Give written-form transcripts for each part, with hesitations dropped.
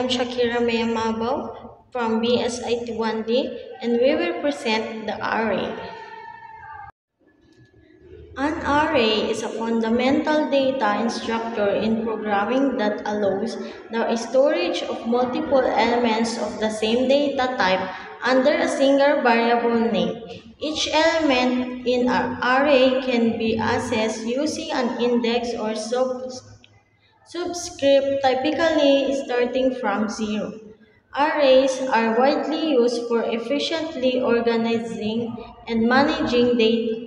am Shakira Mayamabao from BSIT1D and we will present the array. An array is a fundamental data structure in programming that allows the storage of multiple elements of the same data type under a single variable name. Each element in an array can be accessed using an index or subscript, typically starting from 0. Arrays are widely used for efficiently organizing and managing data,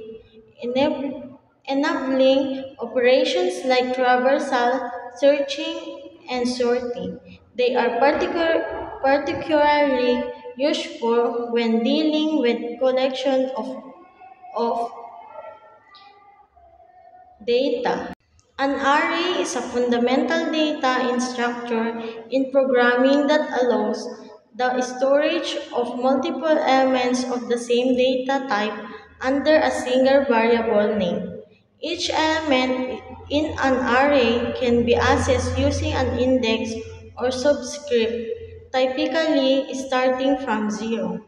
enabling operations like traversal, searching, and sorting. They are particularly useful when dealing with collection of data. An array is a fundamental data structure in programming that allows the storage of multiple elements of the same data type under a single variable name. Each element in an array can be accessed using an index or subscript, typically starting from 0.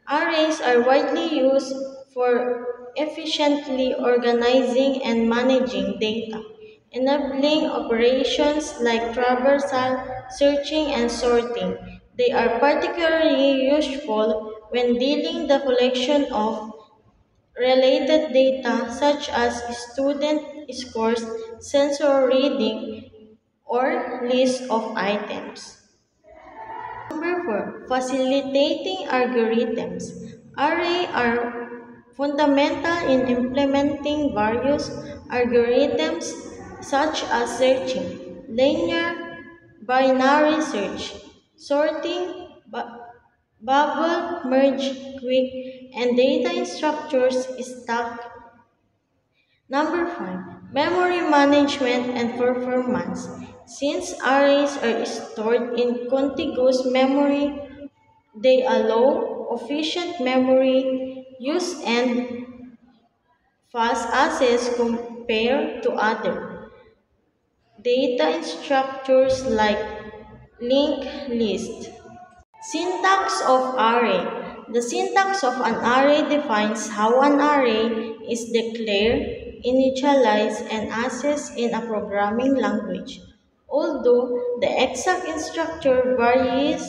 Arrays are widely used for efficiently organizing and managing data, enabling operations like traversal, searching, and sorting. They are particularly useful when dealing the collection of related data such as student scores, sensor reading, or list of items. Number 4, facilitating algorithms. Arrays are fundamental in implementing various algorithms such as searching, linear, binary search, sorting, bubble, merge, quick, and data structures stack. Number 5, memory management and performance. Since arrays are stored in contiguous memory, they allow efficient memory use and fast access compared to other data structures like linked list. Syntax of array. The syntax of an array defines how an array is declared, initialized, and accessed in a programming language. Although the exact structure varies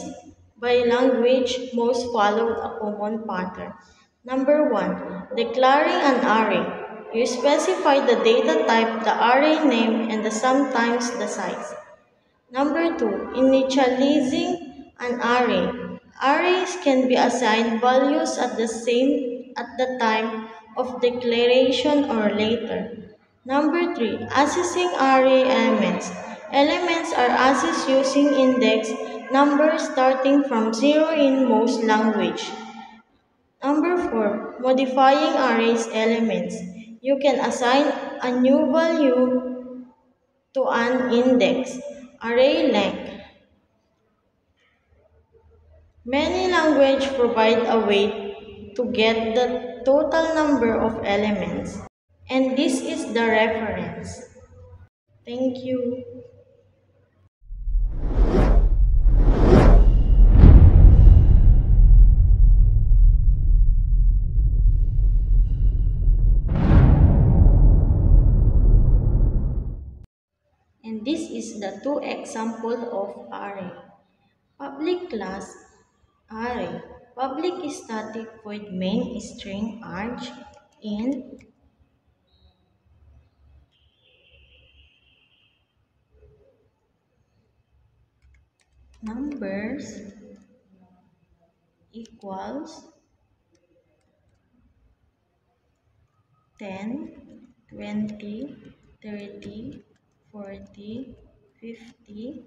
by language, most followed a common pattern. Number 1. Declaring an array. You specify the data type, the array name, and sometimes the size. Number 2. Initializing an array. Arrays can be assigned values at the time of declaration or later. Number 3. Accessing array elements. Elements are accessed using index numbers starting from 0 in most language. Number 4. Modifying arrays elements. You can assign a new value to an index, array length. Many languages provide a way to get the total number of elements, and this is the reference. Thank you. And this is the two examples of array. Public class array. Public static void main string arg in numbers equals 10, 20, 30, 40, 50,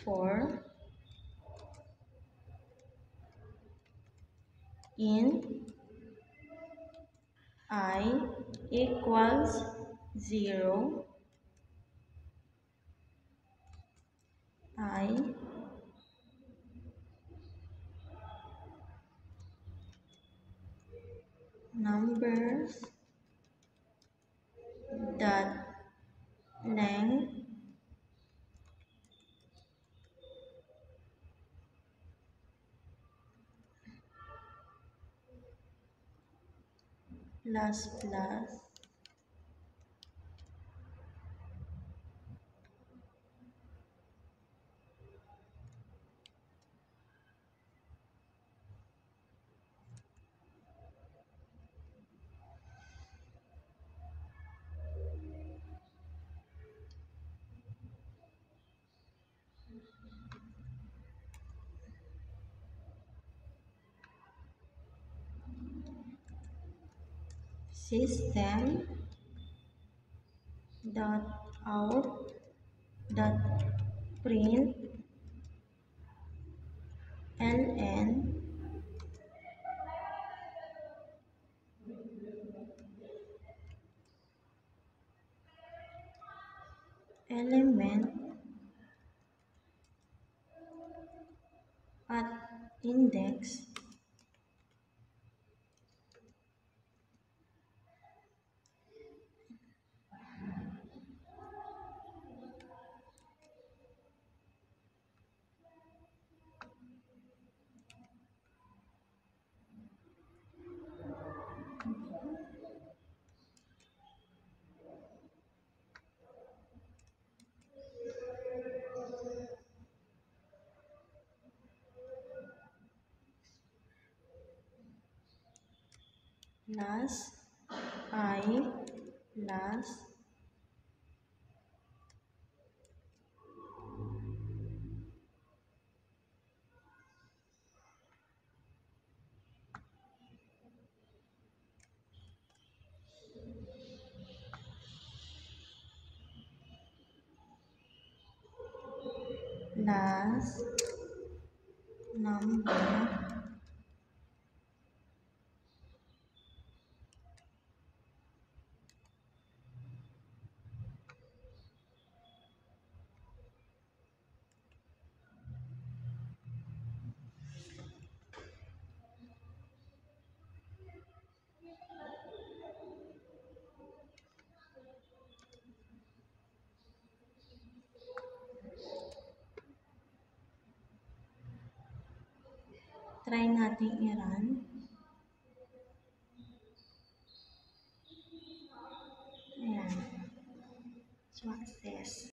4 in I equals 0, I number dot length plus system dot out dot print ln element at index plus I plus plus number try nating i-run. Ayan. Success.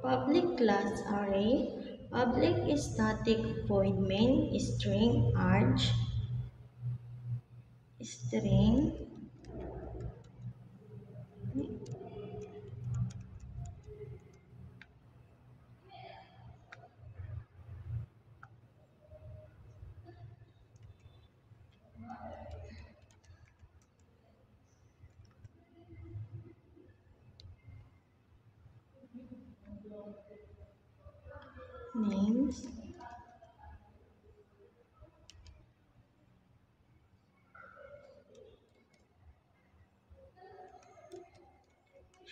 Public class array. Public static void main string arg string names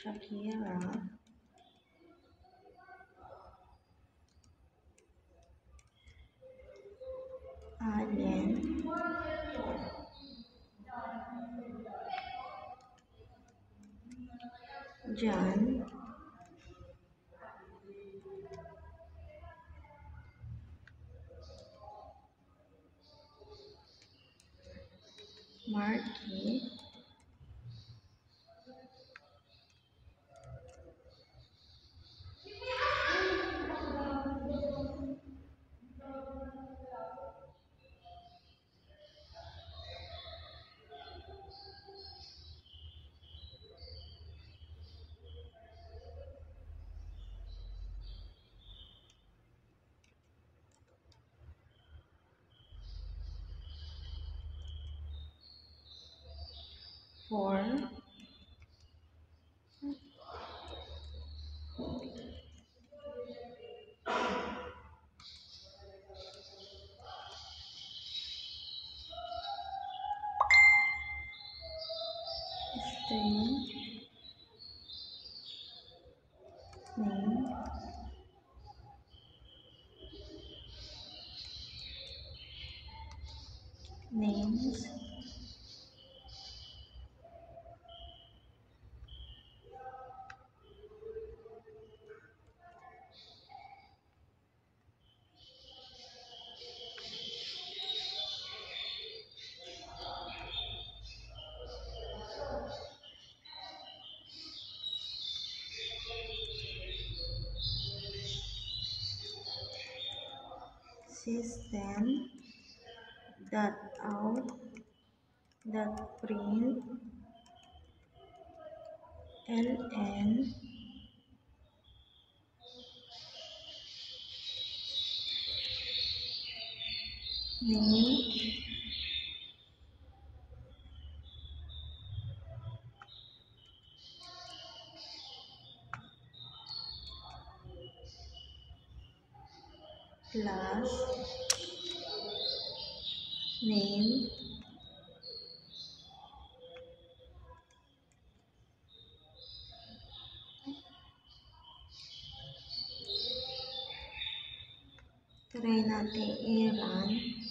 Shakira, Allen, John, Marky, for name, names, system, dot out, dot print, ln, name, plus, name, try natin i-run.